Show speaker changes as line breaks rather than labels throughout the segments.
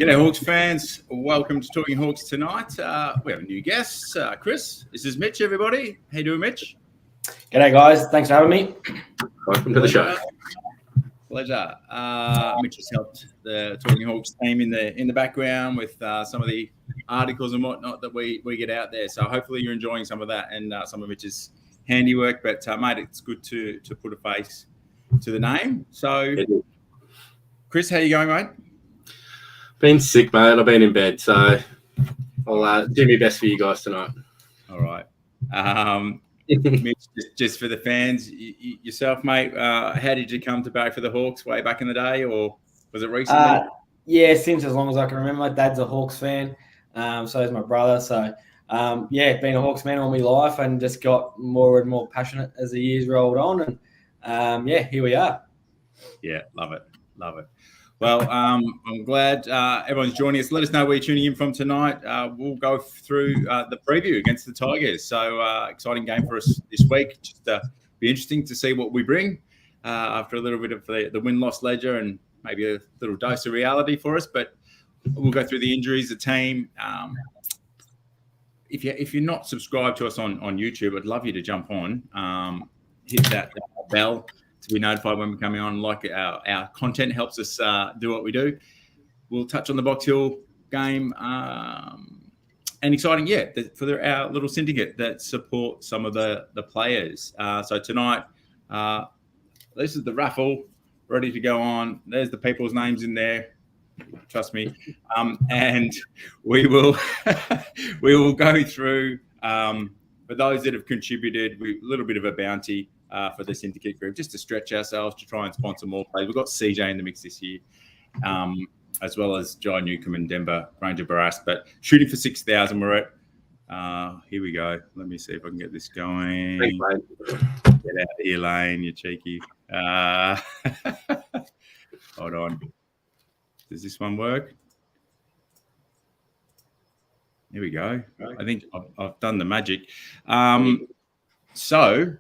G'day Hawks fans, welcome to Talking Hawks tonight. We have a new guest, Chris. This is Mitch, everybody. How you doing, Mitch?
G'day guys, thanks for having me.
Welcome to the show.
Pleasure. Mitch has helped the Talking Hawks team in the background with some of the articles and whatnot that we get out there. So hopefully you're enjoying some of that and some of Mitch's handiwork. But mate, it's good to put a face to the name. So, Chris, how you going, mate?
Been sick, mate. I've been in bed, so I'll do my best for you guys tonight.
All right. Mitch, just for the fans, yourself, mate, how did you come to bat for the Hawks way back in the day, or was it recently?
Yeah, since as long as I can remember. My dad's a Hawks fan, so is my brother. So, been a Hawks fan all my life and just got more and more passionate as the years rolled on. And, here we are.
Yeah, love it. Well, I'm glad everyone's joining us. Let us know where you're tuning in from tonight. We'll go through the preview against the Tigers. So exciting game for us this week. Just be interesting to see what we bring after a little bit of the win-loss ledger and maybe a little dose of reality for us. But we'll go through the injuries, the team. If you're not subscribed to us on YouTube, I'd love you to jump on, hit that bell to be notified when we're coming on. Like our content helps us do what we do. We'll touch on the Box Hill game and exciting, for our little syndicate that support some of the players. So tonight, this is the raffle ready to go on. There's the people's names in there. Trust me. And we will go through for those that have contributed with a little bit of a bounty for the Syndicate group, just to stretch ourselves to try and sponsor more players. We've got CJ in the mix this year, as well as Jai Newcomb and Denver Grainger-Barras. But shooting for 6,000, we're at. Here we go. Let me see if I can get this going.
Thanks, mate.
Get out of here, Lane, you cheeky. Hold on. Does this one work? Here we go. I think I've done the magic. So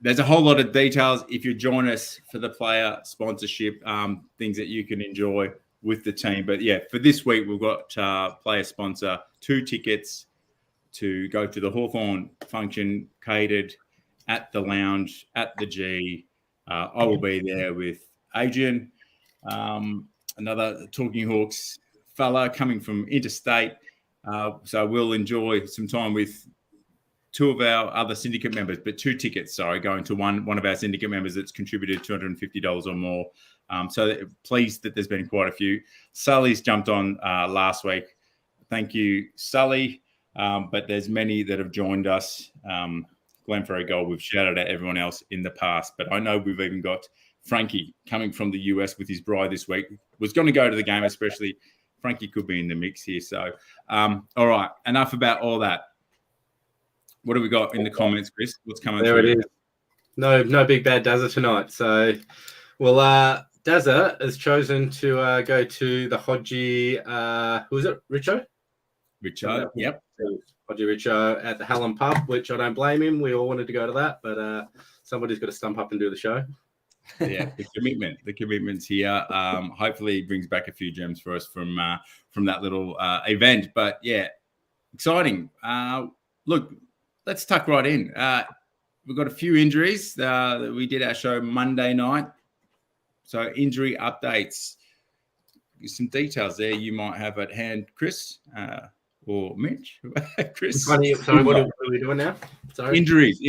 there's a whole lot of details if you join us for the player sponsorship, things that you can enjoy with the team. But for this week, we've got player sponsor 2 tickets to go to the Hawthorn function catered at the lounge at the G. I will be there with Adrian, another Talking Hawks fella coming from interstate. So we'll enjoy some time with 2 of our other syndicate members, but 2 tickets, going to one of our syndicate members that's contributed $250 or more. So pleased that there's been quite a few. Sully's jumped on last week. Thank you, Sully. But there's many that have joined us. Glenferrie Gold, we've shouted at everyone else in the past, but I know we've even got Frankie coming from the US with his bride this week. Was going to go to the game, especially. Frankie could be in the mix here. So, all right, enough about all that. What have we got in the comments, Chris? What's coming
there
through?
It is. No big bad Dazza tonight. So, Dazza has chosen to go to the Hodgie. Who is it? Richo,
yep.
Hodgie Richo at the Hallam Pub, which I don't blame him. We all wanted to go to that, but somebody's got to stump up and do the show.
The commitment's here. Hopefully, it brings back a few gems for us from that little event. But exciting. Look. Let's tuck right in. We've got a few injuries. We did our show Monday night. So injury updates. Some details there you might have at hand, Chris or Mitch. Chris.
Sorry, what are we doing now? Sorry.
Injuries.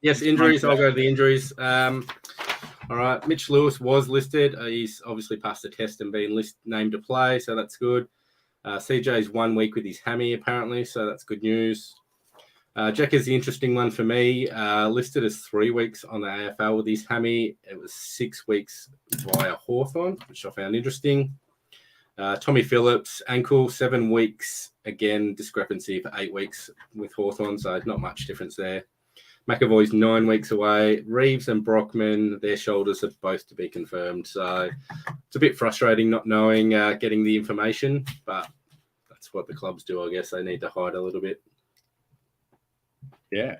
Yes, injuries. I'll go to the injuries. All right. Mitch Lewis was listed. He's obviously passed the test and been named to play, so that's good. CJ's 1 week with his hammy, apparently, so that's good news. Jack is the interesting one for me. Listed as 3 weeks on the AFL with his hammy. It was 6 weeks via Hawthorn, which I found interesting. Tommy Phillips, ankle, 7 weeks. Again, discrepancy for 8 weeks with Hawthorn, so not much difference there. McAvoy's 9 weeks away. Reeves and Brockman, their shoulders are both to be confirmed. So it's a bit frustrating not knowing, getting the information, but that's what the clubs do, I guess. They need to hide a little bit.
Yeah.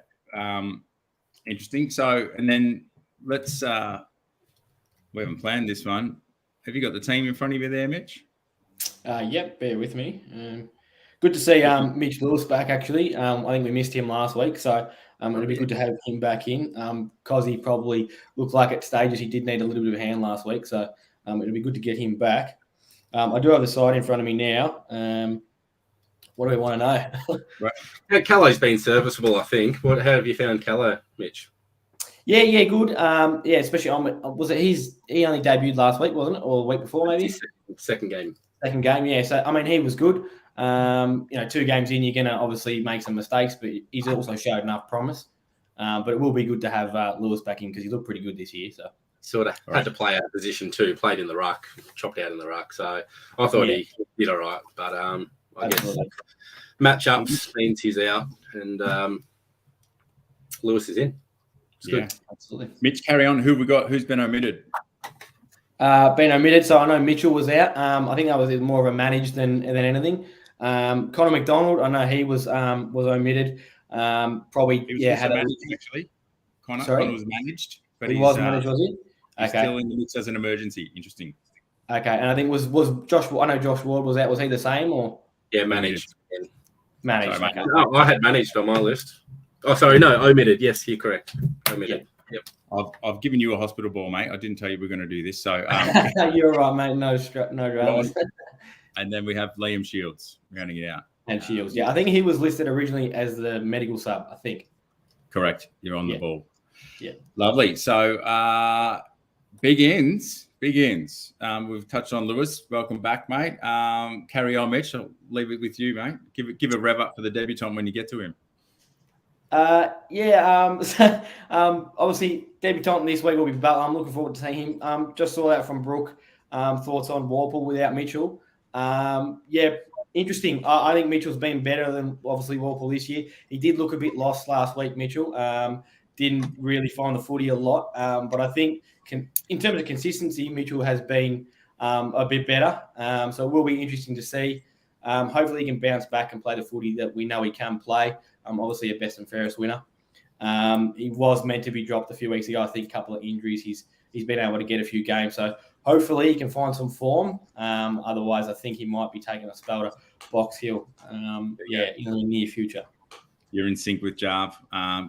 Interesting. So, and then let's, we haven't planned this one. Have you got the team in front of you there, Mitch?
Yep, bear with me. Good to see Mitch Lewis back, actually. I think we missed him last week, so it'd be good to have him back in because he probably looked like at stages he did need a little bit of a hand last week, so it'd be good to get him back. I do have the side in front of me now. What do we want to know?
Right. Yeah, Callo's been serviceable, I think. How have you found Callo, Mitch?
Yeah, good. Especially he only debuted last week, wasn't it? Or the week before, maybe?
Second game.
Second game, yeah. So, he was good. 2 games in, you're going to obviously make some mistakes, but he's also showed enough promise. But it will be good to have Lewis back in because he looked pretty good this year. So
sort of had to play out of position too. Played in the ruck, chopped out in the ruck. So I thought he did all right. But I guess matchups means he's out and Lewis is in. It's good.
Absolutely.
Mitch, carry on. Who we got? Who's been omitted?
Been omitted. So I know Mitchell was out. I think that was more of a managed than anything. Connor McDonald, I know he was omitted. Probably had
managed actually. Connor was managed, but
he was managed, was he?
He's still in the mix as an emergency. Interesting.
Okay, and I think was Josh. I know Josh Ward was out. Was he the same or?
Yeah, managed.
Managed.
Sorry, okay. Oh, I had managed on my list. Oh, sorry, no, omitted. Yes, you're correct. Omitted. Yep.
I've given you a hospital ball, mate. I didn't tell you we're going to do this, so
you're right, mate. No dramas.
And then we have Liam Shields rounding it out.
And Shields, I think he was listed originally as the medical sub. I think.
Correct. You're on the ball.
Yeah.
Lovely. So big ends. We've touched on Lewis. Welcome back, mate. Carry on, Mitch. I'll leave it with you, mate. Give a rev up for the debutant when you get to him.
Obviously, debutant this week will be Butler. I'm looking forward to seeing him. Just saw that from Brooke. Thoughts on Warple without Mitchell? Interesting. I think Mitchell's been better than obviously Warple this year. He did look a bit lost last week, Mitchell. Didn't really find the footy a lot. But I think in terms of consistency, Mitchell has been a bit better. So it will be interesting to see. Hopefully he can bounce back and play the footy that we know he can play. Obviously a best and fairest winner. He was meant to be dropped a few weeks ago. I think a couple of injuries. He's been able to get a few games. So hopefully he can find some form. Otherwise, I think he might be taking a spell to Box Hill in the near future.
You're in sync with Jarv.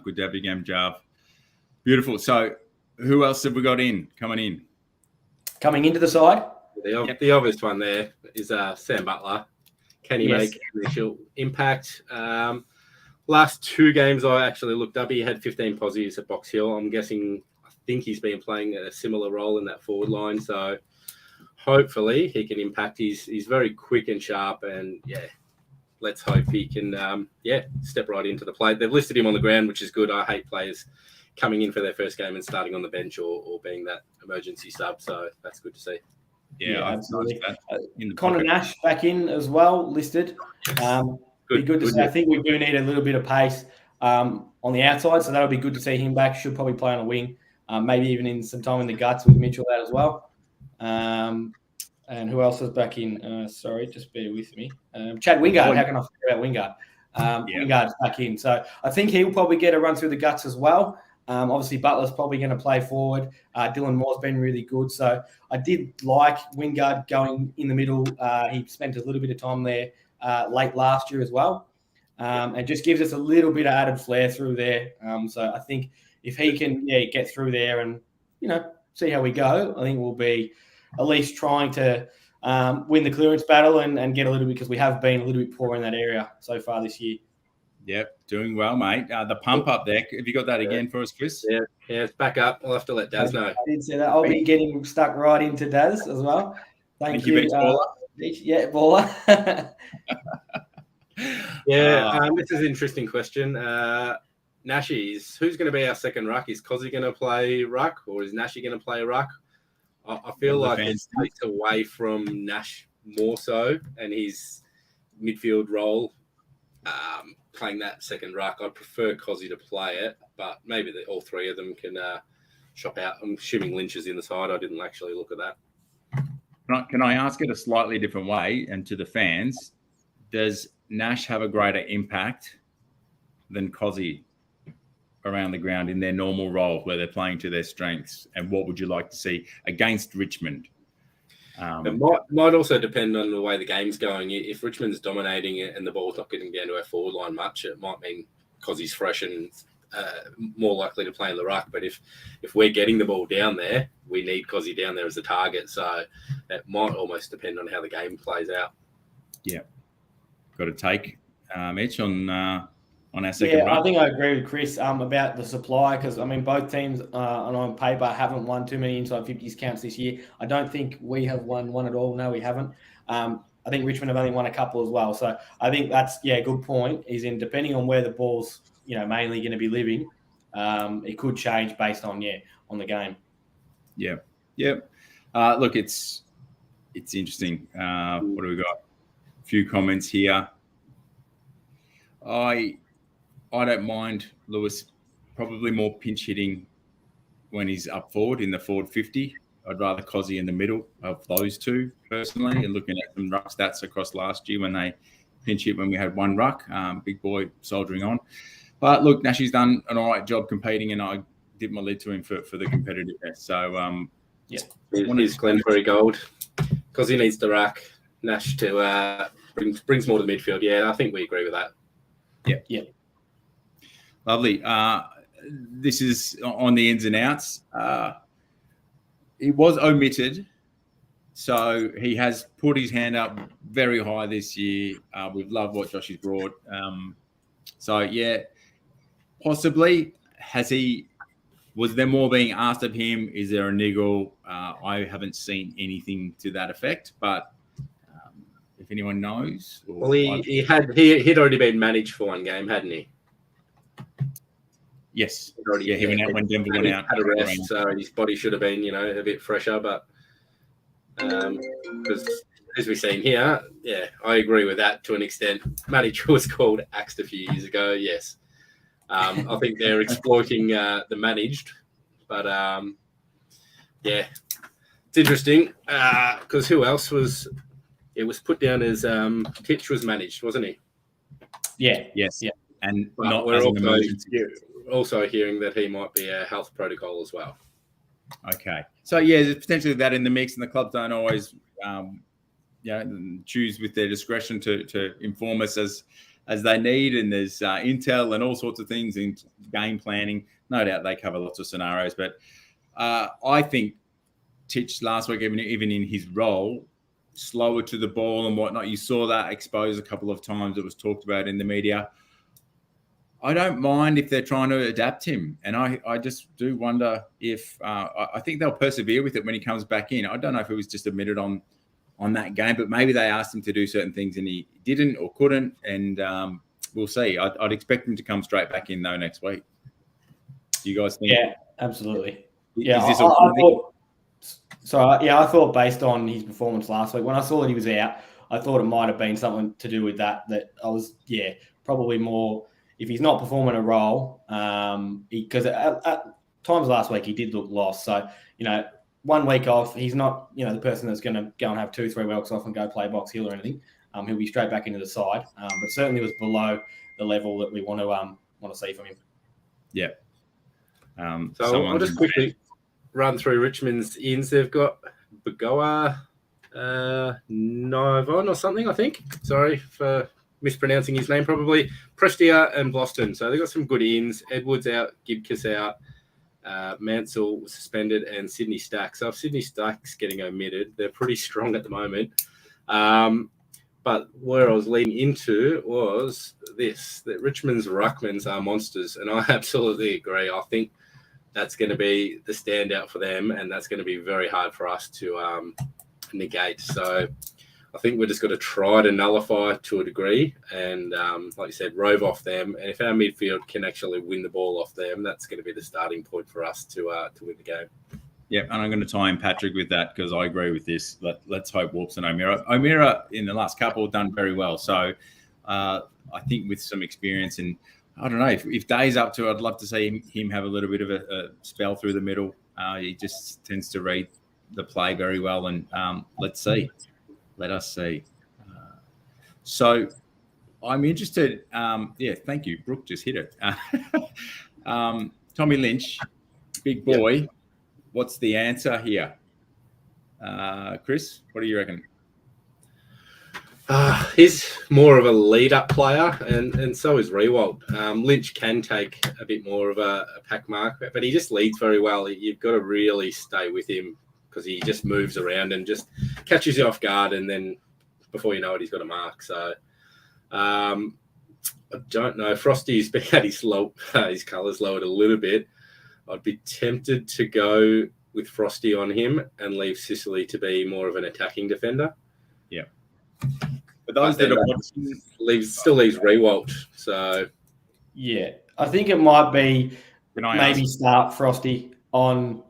Good to have you again, Jarv. Beautiful. So who else have we got coming in?
Coming into the side?
The obvious one there is Sam Butler. Can he make initial impact? Last 2 games I actually looked up. He had 15 positives at Box Hill. I think he's been playing a similar role in that forward line. So hopefully he can impact. He's very quick and sharp, and let's hope he can step right into the plate. They've listed him on the ground, which is good. I hate players coming in for their first game and starting on the bench or being that emergency sub. So that's good to see.
Yeah, absolutely. Connor Nash back in as well, listed. Good to see. I think we do need a little bit of pace on the outside, so that'll be good to see him back. Should probably play on a wing, maybe even in some time in the guts with Mitchell out as well. And who else is back in? Sorry, just bear with me. Chad Wingard. How can I forget about Wingard? Wingard's back in, so I think he'll probably get a run through the guts as well. Obviously, Butler's probably going to play forward. Dylan Moore's been really good. So I did like Wingard going in the middle. He spent a little bit of time there late last year as well. And just gives us a little bit of added flair through there. So I think if he can get through there and, see how we go, I think we'll be at least trying to win the clearance battle and get a little bit, because we have been a little bit poor in that area so far this year.
Yep, doing well, mate. The pump up there. Have you got that again for us, Chris?
Yeah, it's back up. I'll have to let Daz know.
I did say that. I'll be getting stuck right into Daz as well. Thank you.
Baller.
Yeah, baller.
This is an interesting question. Nashies, who's going to be our second ruck? Is Cozzy going to play ruck, or is Nashi going to play ruck? I feel like it takes away from Nash more so and his midfield role. Playing that second ruck, I'd prefer Cozzy to play it, but maybe all 3 of them can shop out. I'm assuming Lynch is in the side. I didn't actually look at that.
Can I ask it a slightly different way, and to the fans, does Nash have a greater impact than Cozzy around the ground in their normal role where they're playing to their strengths? And what would you like to see against Richmond?
It might also depend on the way the game's going. If Richmond's dominating it and the ball's not getting down to our forward line much, it might mean because he's fresh and more likely to play in the ruck. But if we're getting the ball down there, we need Cozzy down there as a target. So it might almost depend on how the game plays out.
Yeah. Got to take Mitch on our second
Yeah,
run.
I think I agree with Chris about the supply because, I mean, both teams on paper haven't won too many inside 50s counts this year. I don't think we have won one at all. No, we haven't. I think Richmond have only won a couple as well. So I think that's, good point, is in depending on where the ball's, mainly going to be living, it could change based on the game.
Yeah. Look, it's interesting. What do we got? A few comments here. I don't mind Lewis probably more pinch hitting when he's up forward in the forward 50. I'd rather Cozzy in the middle of those two personally, and looking at some ruck stats across last year when they pinch hit when we had one ruck, big boy soldiering on. But look, Nashy's done an all right job competing, and I did my lid to him for the competitiveness. So,
he's Glenferrie gold because he needs the ruck. Nash to brings more to the midfield. Yeah, I think we agree with that.
Yeah. Lovely. This is on the ins and outs. It was omitted, so he has put his hand up very high this year. We've loved what Josh has brought. Possibly. Was there more being asked of him? Is there a niggle? I haven't seen anything to that effect, but if anyone knows.
Well, he'd already been managed for one game, hadn't he?
Yes. He went out when Denver went out.
Had a rest, so his body should have been, a bit fresher. But because as we've seen here, I agree with that to an extent. Manager was called axed a few years ago. Yes, I think they're exploiting the managed, but it's interesting because who else was? It was put down as Titch was managed, wasn't he?
Yeah.
Yes. Yeah. And
but we're also hearing that he might be a health protocol as well.
Okay. So, there's potentially that in the mix, and the clubs don't always choose with their discretion to inform us as they need, and there's intel and all sorts of things in game planning. No doubt they cover lots of scenarios, but I think Titch last week, even in his role, slower to the ball and whatnot. You saw that exposed a couple of times. It was talked about in the media. I don't mind if they're trying to adapt him. And I just do wonder if I think they'll persevere with it when he comes back in. I don't know if it was just admitted on that game, but maybe they asked him to do certain things and he didn't or couldn't. And we'll see. I'd expect him to come straight back in, though, next week. Do you guys think?
Yeah, absolutely.
I
I thought based on his performance last week, when I saw that he was out, I thought it might have been something to do with that I was, probably more if he's not performing a role, because at times last week he did look lost. So, 1 week off, he's not, the person that's going to go and have 2-3 weeks off and go play Box Hill or anything. He'll be straight back into the side, but certainly was below the level that we want to see from him.
Yeah.
So I'll just quickly run through Richmond's ins. They've got Bagoa Nivon or something, I think. Sorry for mispronouncing his name, probably. Prestia and Boston. So they've got some good ins. Edwards out, Gibkiss out, Mansell suspended, and Sydney Stack. So if Sydney Stack's getting omitted, they're pretty strong at the moment. But where I was leading into was that Richmond's ruckmans are monsters, and I absolutely agree. I think that's going to be the standout for them, and that's going to be very hard for us to negate. So I think we're just going to try to nullify to a degree and, like you said, rove off them. And if our midfield can actually win the ball off them, that's going to be the starting point for us to win the game.
Yeah, and I'm going to tie in Patrick with that because I agree with this. Let's hope Warps and O'Meara in the last couple have done very well. So I think with some experience, and I don't know, if Day's up to it, I'd love to see him have a little bit of a spell through the middle. He just tends to read the play very well, and let's see. Let us see. So I'm interested. Thank you. Brooke just hit it. Tommy Lynch, big boy. Yep. What's the answer here? Chris, what do you reckon?
He's more of a lead-up player, and so is Rewalt. Lynch can take a bit more of a pack mark, but he just leads very well. You've got to really stay with him because he just moves around and just catches you off guard, and then before you know it, he's got a mark. So I don't know. Frosty's had his colours lowered a little bit. I'd be tempted to go with Frosty on him and leave Sicily to be more of an attacking defender.
Yeah. But those that are watching
still leaves Rewalt. So
yeah, I think it might be
maybe
start Frosty on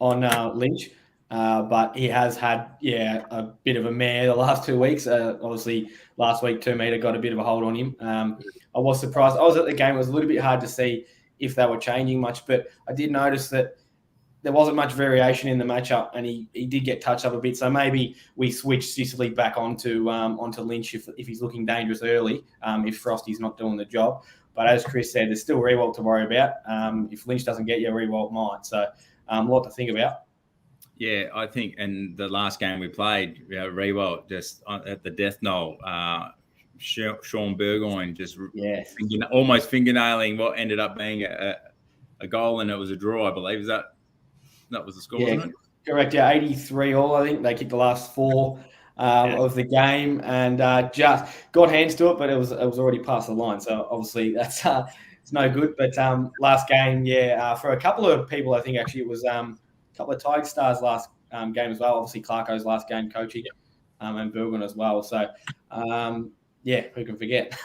Lynch, but he has had a bit of a mare the last 2 weeks. Obviously, last week 2 metre got a bit of a hold on him. I was surprised. I was at the game. It was a little bit hard to see if they were changing much, but I did notice that there wasn't much variation in the matchup, and he did get touched up a bit. So maybe we switch Sicily back onto Lynch if he's looking dangerous early, if Frosty's not doing the job. But as Chris said, there's still Rewalt to worry about. If Lynch doesn't get you, Rewalt might. So a lot to think about.
Yeah, I think, and the last game we played, Rewalt just at the death knell, Sean Burgoyne just almost fingernailing what ended up being a goal, and it was a draw, I believe. That was the score, wasn't it?
Correct. Yeah, 83 all. I think they kicked the last 4 of the game, and just got hands to it, but it was already past the line. So obviously that's it's no good. But last game, for a couple of people, I think actually it was a couple of Tiger Stars last game as well. Obviously Clarko's last game coaching, and Burgoyne as well. So who can forget?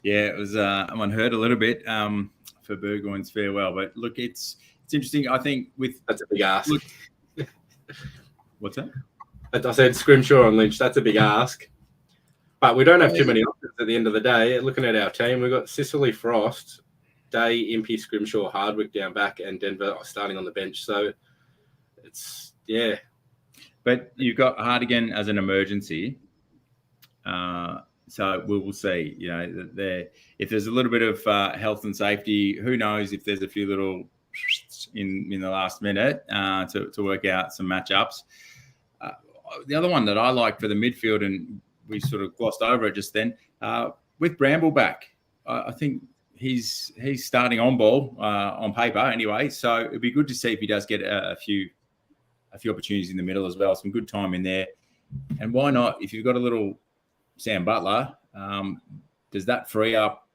It was unheard a little bit for Burgoyne's farewell, but look, it's interesting. I think
that's a big ask.
What's that?
I said Scrimshaw and Lynch. That's a big ask, but we don't have too many options at the end of the day. Looking at our team, we've got Sicily, Frost, Day, Impey, Scrimshaw, Hardwick down back, and Denver starting on the bench. So it's
But you've got Hardigan as an emergency. So we will see. If there's a little bit of health and safety, who knows if there's a few little in the last minute to work out some matchups. The other one that I like for the midfield, and we sort of glossed over it just then, with Bramble back, I think he's starting on ball on paper anyway. So it'd be good to see if he does get a few opportunities in the middle as well. Some good time in there, and why not? If you've got a little Sam Butler, does that free up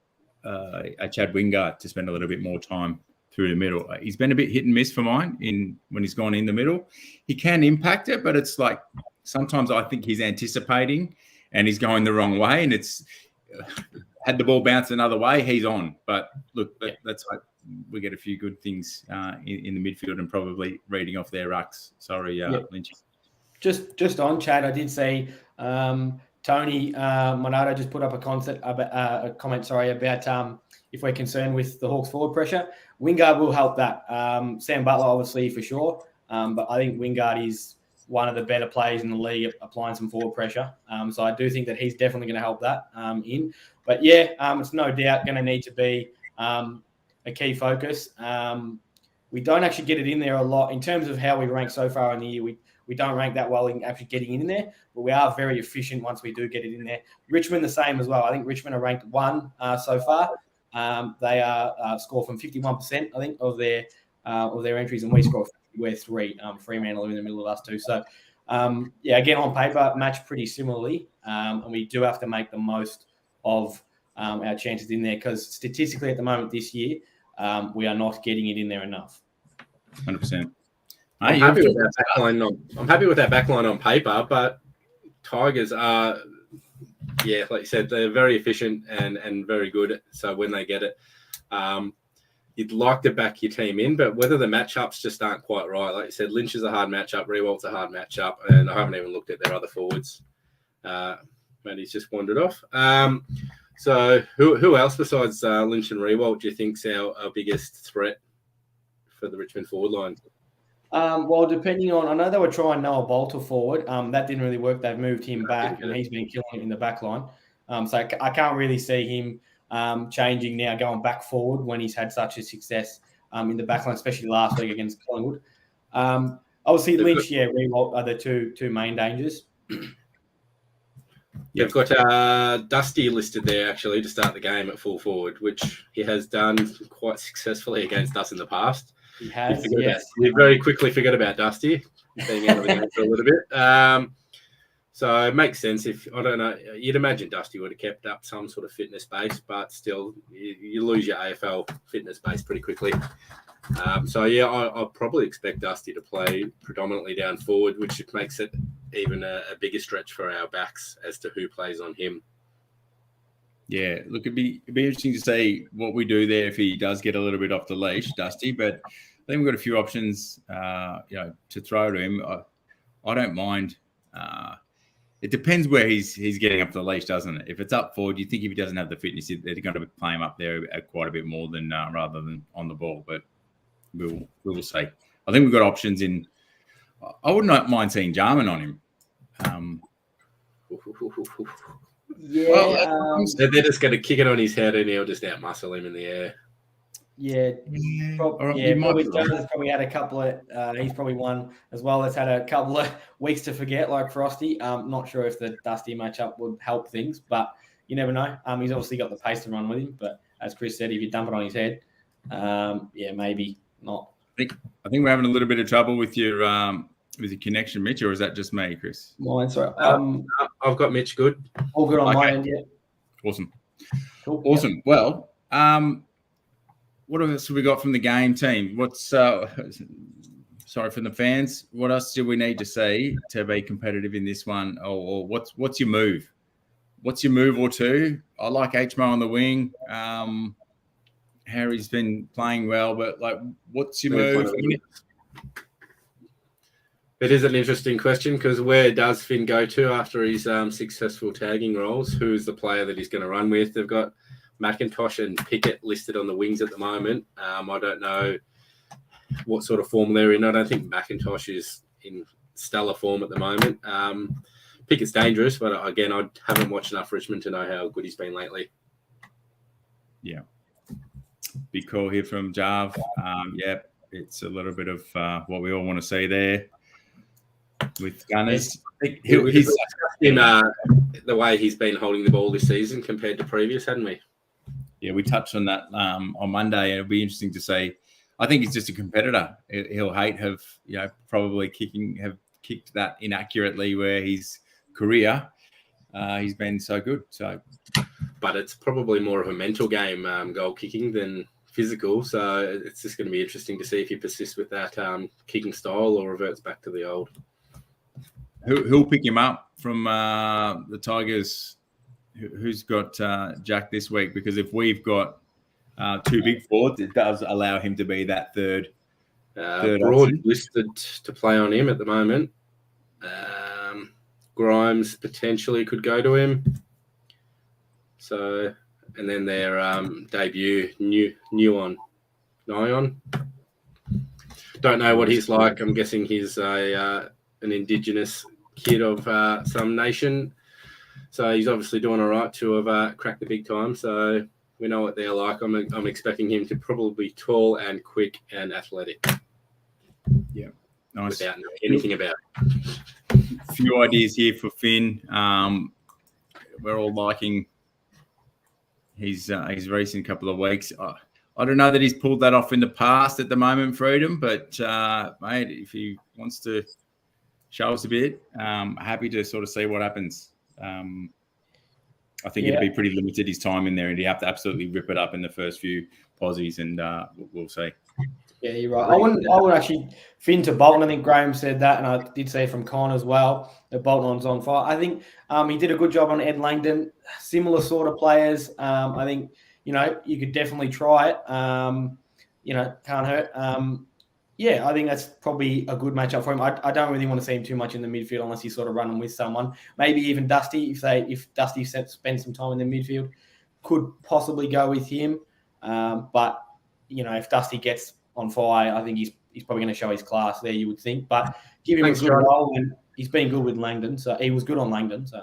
a Chad Wingard to spend a little bit more time through the middle? He's been a bit hit and miss for mine when he's gone in the middle. He can impact it, but it's like sometimes I think he's anticipating and he's going the wrong way, and it's had the ball bounce another way, he's on. But look, let's hope we get a few good things in the midfield and probably reading off their rucks. Sorry, Lynch.
Just on Chad, I did see Tony Monado just put up a comment about if we're concerned with the Hawks forward pressure. Wingard will help that. Sam Butler, obviously, for sure. But I think Wingard is one of the better players in the league at applying some forward pressure. So I do think that he's definitely going to help that in. But it's no doubt going to need to be a key focus. We don't actually get it in there a lot in terms of how we rank so far in the year. We don't rank that well in actually getting in there, but we are very efficient once we do get it in there. Richmond the same as well. I think Richmond are ranked 1 so far. They are score from 51%, I think, of their entries, and we score 50. We're 3. Fremantle in the middle of us too. So, again, on paper, match pretty similarly, and we do have to make the most of our chances in there because statistically at the moment this year, we are not getting it in there enough.
100%.
I'm happy with that backline on paper, but Tigers are, like you said, they're very efficient and very good. So when they get it, you'd like to back your team in, but whether the matchups just aren't quite right. Like you said, Lynch is a hard matchup, Rewalt's a hard matchup, and I haven't even looked at their other forwards. Matty's just wandered off. So who else besides Lynch and Rewalt do you think's our biggest threat for the Richmond forward line?
Well, depending on, I know they were trying Noah Bolter forward. That didn't really work. They've moved him back, and he's been killing it in the back line. So I can't really see him changing now, going back forward when he's had such a success in the back line, especially last week against Collingwood. Obviously, Lynch, Rewalt are the two main dangers.
They've got Dusty listed there, actually, to start the game at full forward, which he has done quite successfully against us in the past.
He has,
We very quickly forget about Dusty being out of the game for a little bit. So it makes sense. If I don't know, you'd imagine Dusty would have kept up some sort of fitness base, but still, you lose your AFL fitness base pretty quickly. I'll probably expect Dusty to play predominantly down forward, which makes it even a bigger stretch for our backs as to who plays on him.
Yeah, look, it'd be interesting to see what we do there if he does get a little bit off the leash, Dusty. But I think we've got a few options, to throw to him. I don't mind. It depends where he's getting up the leash, doesn't it? If it's up forward, you think if he doesn't have the fitness, they're going to play him up there quite a bit more than rather than on the ball. But we will see. I think we've got options in. I would not mind seeing Jarman on him.
They're just going to kick it on his head and he'll just out-muscle him in the air.
Probably Jarman's probably had a couple of. He's probably one as well that's had a couple of weeks to forget, like Frosty. Not sure if the Dusty matchup would help things, but you never know. He's obviously got the pace to run with him, but as Chris said, if you dump it on his head, maybe not.
I think we're having a little bit of trouble with your connection, Mitch, or is that just me, Chris?
Mine, sorry.
I've got Mitch good.
All good on my end, yeah.
Awesome.
Cool.
Awesome. Yeah. Well, what else have we got from the game team? Sorry from the fans. What else do we need to see to be competitive in this one? Or what's your move? What's your move or two? I like HMO on the wing. Harry's been playing well, but what's your move?
It is an interesting question because where does Finn go to after his successful tagging roles? Who is the player that he's going to run with? They've got McIntosh and Pickett listed on the wings at the moment. I don't know what sort of form they're in. I don't think McIntosh is in stellar form at the moment. Pickett's dangerous, but again, I haven't watched enough Richmond to know how good he's been lately.
Yeah. Big call here from Jarv. It's a little bit of what we all want to see there with Gunners.
He's in the way he's been holding the ball this season compared to previous, hadn't we?
Yeah, we touched on that on Monday, and it'll be interesting to see. I think he's just a competitor. He'll probably kicked that inaccurately where his career he's been so good. So,
but it's probably more of a mental game, goal kicking, than physical. So it's just going to be interesting to see if he persists with that kicking style or reverts back to the old.
Who'll pick him up from the Tigers? Who's got Jack this week? Because if we've got two big forwards, it does allow him to be that third
Broad listed to play on him at the moment. Grimes potentially could go to him. So, and then their debut, Nyon. Don't know what he's like. I'm guessing he's an Indigenous kid of some nation. So he's obviously doing all right to have cracked the big time. So we know what they're like. I'm expecting him to probably be tall and quick and athletic.
Yeah, nice.
Without knowing anything about it.
A few ideas here for Finn. We're all liking his recent couple of weeks. I don't know that he's pulled that off in the past at the moment, Freedom, but mate, if he wants to show us a bit, happy to sort of see what happens. I think it'd be pretty limited his time in there, and he'd have to absolutely rip it up in the first few posies, and we'll see.
Yeah, you're right. I wouldn't actually Finn to Bolton. I think Graham said that, and I did say from Con as well that Bolton's on fire. I think he did a good job on Ed Langdon. Similar sort of players. I think you could definitely try it. Can't hurt. I think that's probably a good matchup for him. I don't really want to see him too much in the midfield unless he's sort of running with someone. Maybe even Dusty, if Dusty spends some time in the midfield, could possibly go with him. But if Dusty gets on fire, I think he's probably going to show his class there, you would think. But give him a good role, and he's been good with Langdon. So he was good on Langdon. So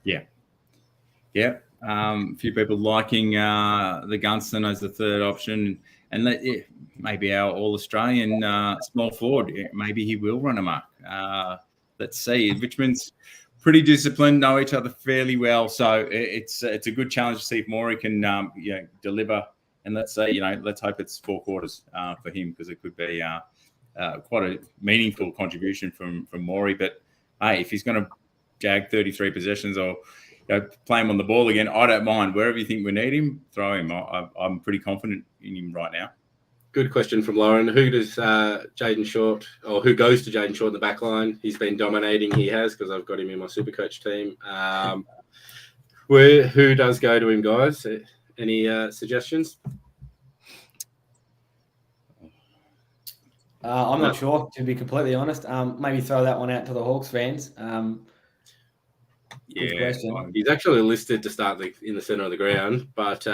yeah. A few people liking the Gunston as the third option. and maybe our All-Australian small forward, maybe he will run amok. Let's see. Richmond's pretty disciplined, know each other fairly well, so it's a good challenge to see if Morey can deliver. And let's hope it's 4 quarters for him, because it could be quite a meaningful contribution from Morey. But hey, if he's going to jag 33 possessions or play him on the ball again, I don't mind. Wherever you think we need him, throw him. I'm pretty confident in him right now.
Good question from Lauren. Who does Jaden Short, or who goes to Jaden Short in the back line? He's been dominating. He has, because I've got him in my Supercoach team. Who does go to him, guys? Any suggestions?
I'm not sure, to be completely honest. Maybe throw that one out to the Hawks fans. Good question.
He's actually listed to start in the centre of the ground, but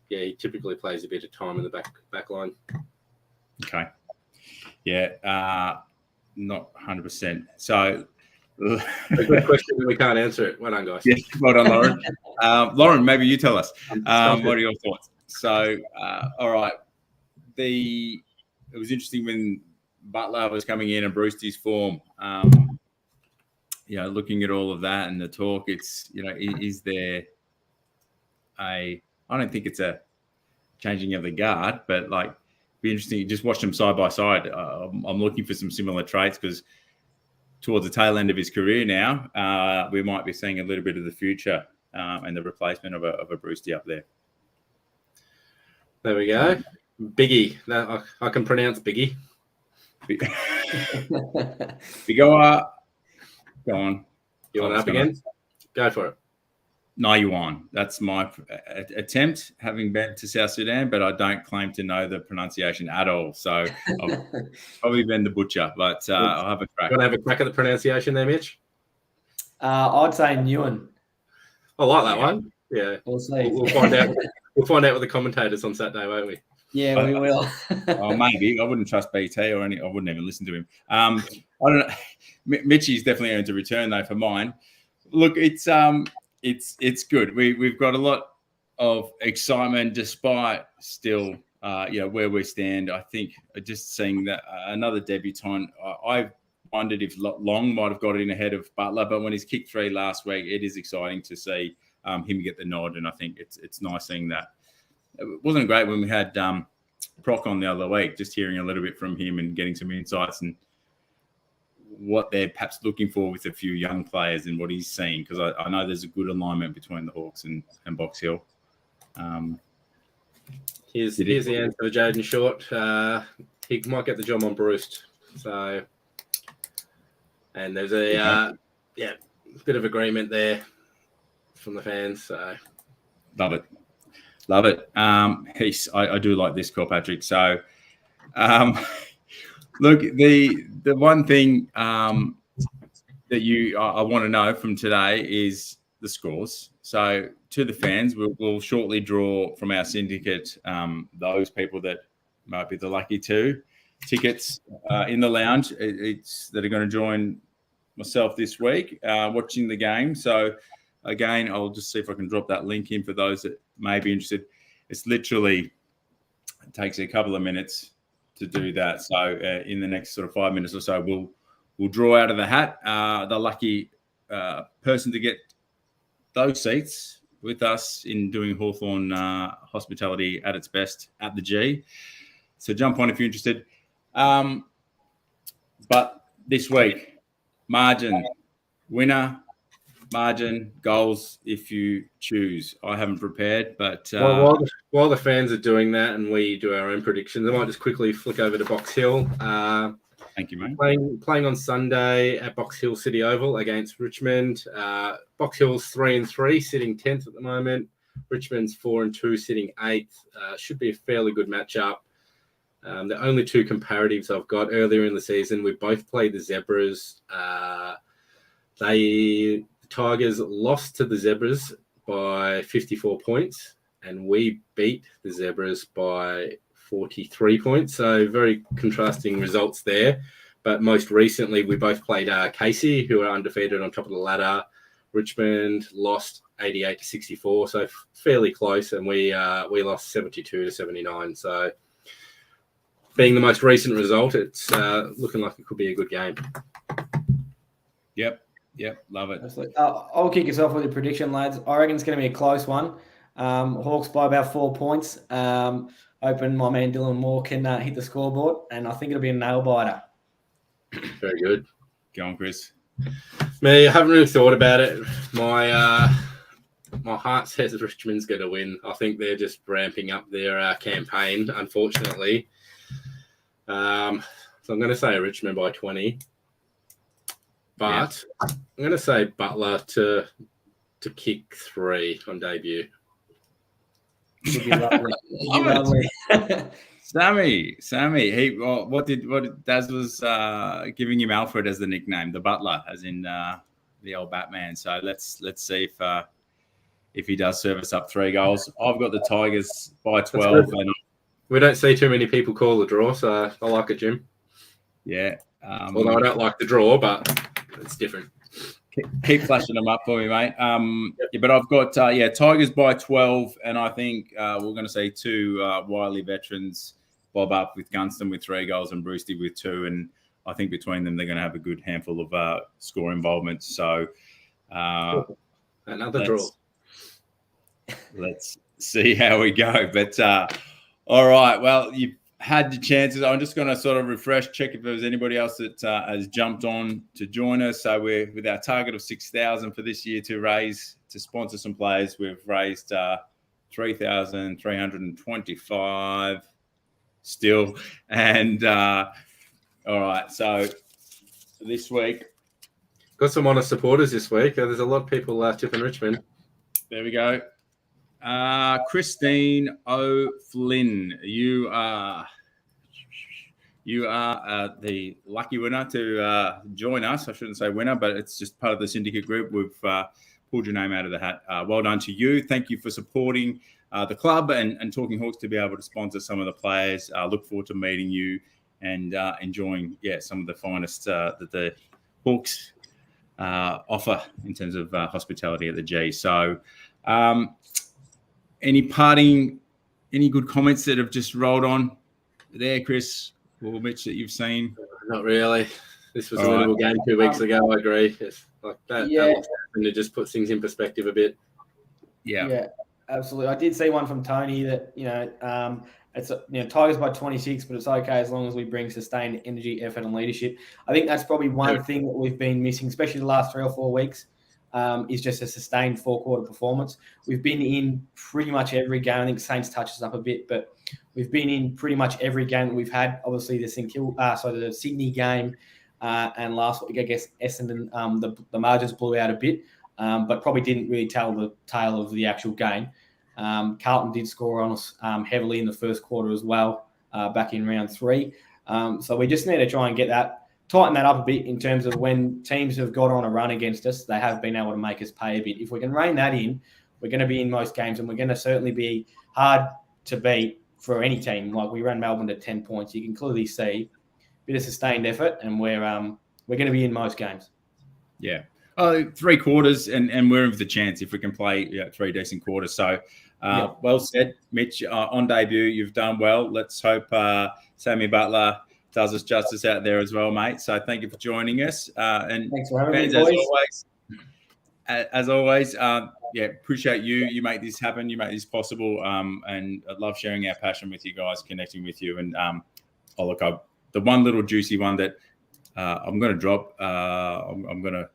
he typically plays a bit of time in the back line.
Okay. Yeah, not 100%. So,
a good question, we can't answer it. Well done, guys.
Yeah, well done, Lauren. Lauren, maybe you tell us. What are your thoughts? So, all right. It was interesting when Butler was coming in and Brewster's form. Looking at all of that and the talk, it's is there I don't think it's a changing of the guard, but be interesting. Just watch them side by side. I'm looking for some similar traits, because towards the tail end of his career now, we might be seeing a little bit of the future and the replacement of a Brewster up there.
There we go. Biggie. I can pronounce Biggie.
Bigoa. Go on.
You want up again? Go for it.
Nayuan. That's my attempt, having been to South Sudan, but I don't claim to know the pronunciation at all. So I've probably been the butcher, but I'll have a crack.
You want to have a crack at the pronunciation there, Mitch?
I'd say Nguyen.
I like that one. Yeah.
We'll see.
We'll find out. We'll find out with the commentators on Saturday, won't we?
Yeah, we will.
Maybe. I wouldn't trust BT or any. I wouldn't even listen to him. I don't know. Mitchie's definitely earned a return though for mine. Look, it's good. We've got a lot of excitement despite still where we stand. I think just seeing that another debutant, I wondered if Long might have got in ahead of Butler, but when he's kicked 3 last week, it is exciting to see him get the nod, and I think it's nice seeing that. It wasn't great when we had Proc on the other week, just hearing a little bit from him and getting some insights and what they're perhaps looking for with a few young players and what he's seeing, because I know there's a good alignment between the Hawks and Box Hill.
Here's the answer for Jaden Short. He might get the job on Bruce. So, and there's a bit of agreement there from the fans. So,
love it. I do like this call, Patrick. So, look, the one thing that I want to know from today is the scores. So, to the fans, we'll shortly draw from our syndicate those people that might be the lucky 2 tickets in the lounge. That are going to join myself this week watching the game. So, again, I'll just see if I can drop that link in for those that may be interested. It takes a couple of minutes to do that. So in the next sort of 5 minutes or so, we'll draw out of the hat the lucky person to get those seats with us in doing Hawthorn hospitality at its best at the G. So jump on if you're interested. But this week, margin, winner, margin, goals if you choose. I haven't prepared, but
while the fans are doing that and we do our own predictions, I might just quickly flick over to Box Hill.
Thank you, mate.
Playing on Sunday at Box Hill City Oval against Richmond. Box Hill's 3-3, sitting 10th at the moment. Richmond's 4-2, sitting 8th. Should be a fairly good matchup. The only 2 comparatives I've got earlier in the season, we both played the Zebras. The Tigers lost to the Zebras by 54 points, and we beat the Zebras by 43 points. So very contrasting results there. But most recently, we both played Casey, who are undefeated on top of the ladder. Richmond lost 88-64, so fairly close, and we lost 72-79. So being the most recent result, it's looking like it could be a good game.
Yep, love it.
I'll kick us off with a prediction, lads. I reckon it's going to be a close one. Hawks by about 4 points. Hoping my man Dylan Moore can hit the scoreboard, and I think it'll be a nail biter.
Very good.
Go on, Chris.
Me, I haven't really thought about it. My heart says Richmond's going to win. I think they're just ramping up their campaign, unfortunately. So I'm going to say Richmond by 20. But I'm going to say Butler to kick 3 on debut.
Would be lovely. Would be lovely.
Sammy. What Daz was giving him Alfred as the nickname, the Butler, as in the old Batman. So let's see if he does serve us up 3 goals. I've got the Tigers by 12. And
we don't see too many people call the draw, so I like it, Jim.
Yeah.
Although I don't like the draw, but it's different.
Keep flashing them up for me, mate. But I've got Tigers by 12, and I think we're going to see 2 wily veterans bob up with Gunston with 3 goals and Brewsty with 2, and I think between them they're going to have a good handful of score involvement. So
another draw.
Let's see how we go. But all right, well, you've had your chances. I'm just going to sort of refresh, check if there's anybody else that has jumped on to join us. So we're with our target of 6,000 for this year to sponsor some players. We've raised 3,325 still. And all right, so this week.
Got some honest supporters this week. There's a lot of people tipping Richmond.
There we go. Christine O'Flynn, you are the lucky winner to join us. I shouldn't say winner, but it's just part of the Syndicate group. We've pulled your name out of the hat. Well done to you. Thank you for supporting the club and Talking Hawks to be able to sponsor some of the players. Look forward to meeting you and enjoying some of the finest that the Hawks offer in terms of hospitality at the G. So any good comments that have just rolled on there, Chris or Mitch, that you've seen?
Not really. This was a little game 2 weeks ago. I agree. It's like that and it just puts things in perspective a bit.
Yeah, absolutely. I did see one from Tony that it's Tigers by 26, but it's okay as long as we bring sustained energy, effort, and leadership. I think that's probably one thing that we've been missing, especially the last 3 or 4 weeks. Is just a sustained 4-quarter performance. We've been in pretty much every game. I think Saints touches up a bit, but we've been in pretty much every game that we've had. Obviously, the Sydney game, and last week, I guess Essendon, the margins blew out a bit, but probably didn't really tell the tale of the actual game. Carlton did score on us heavily in the first quarter as well, back in round 3. So we just need to try and tighten that up a bit in terms of when teams have got on a run against us, they have been able to make us pay a bit. If we can rein that in, we're going to be in most games, and we're going to certainly be hard to beat for any team. Like we ran Melbourne to 10 points. You can clearly see a bit of sustained effort, and we're going to be in most games.
Yeah. 3 quarters, and we're in with the chance if we can play 3 decent quarters. So well said, Mitch. On debut, you've done well. Let's hope Sammy Butler does us justice out there as well, mate. So thank you for joining us. And
thanks for having me,
boys. As always, appreciate you. You make this happen. You make this possible. And I love sharing our passion with you guys, connecting with you. And the one little juicy one that I'm going to drop. I'm going to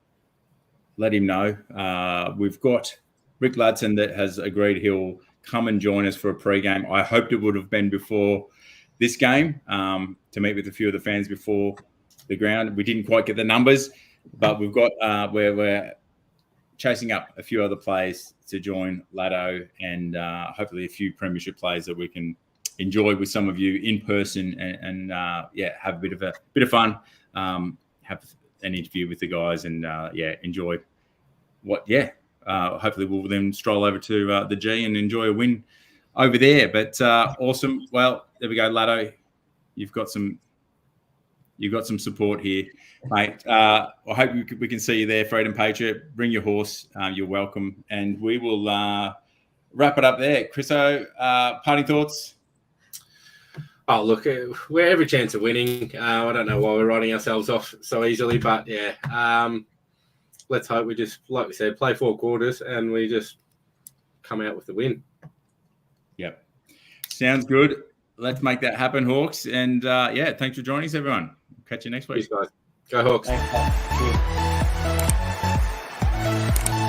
let him know. We've got Rick Ladson that has agreed he'll come and join us for a pre-game. I hoped it would have been before this game to meet with a few of the fans before the ground. We didn't quite get the numbers, but we've got we're chasing up a few other players to join Lado and hopefully a few premiership players that we can enjoy with some of you in person and have a bit of fun, have an interview with the guys and enjoy hopefully we'll then stroll over to the G and enjoy a win over there. But awesome. Well, there we go, Lado. You've got some support here, mate. I hope we can see you there, Freedom Patriot. Bring your horse. You're welcome. And we will wrap it up there. Chriso, parting thoughts?
Oh, look, we're every chance of winning. I don't know why we're writing ourselves off so easily, but yeah, let's hope we just, like we said, play 4 quarters and we just come out with the win.
Yep. Sounds good. Let's make that happen, Hawks. And yeah, thanks for joining us, everyone. Catch you next week.
Cheers, guys. Go Hawks.
Thanks, guys. Cheers.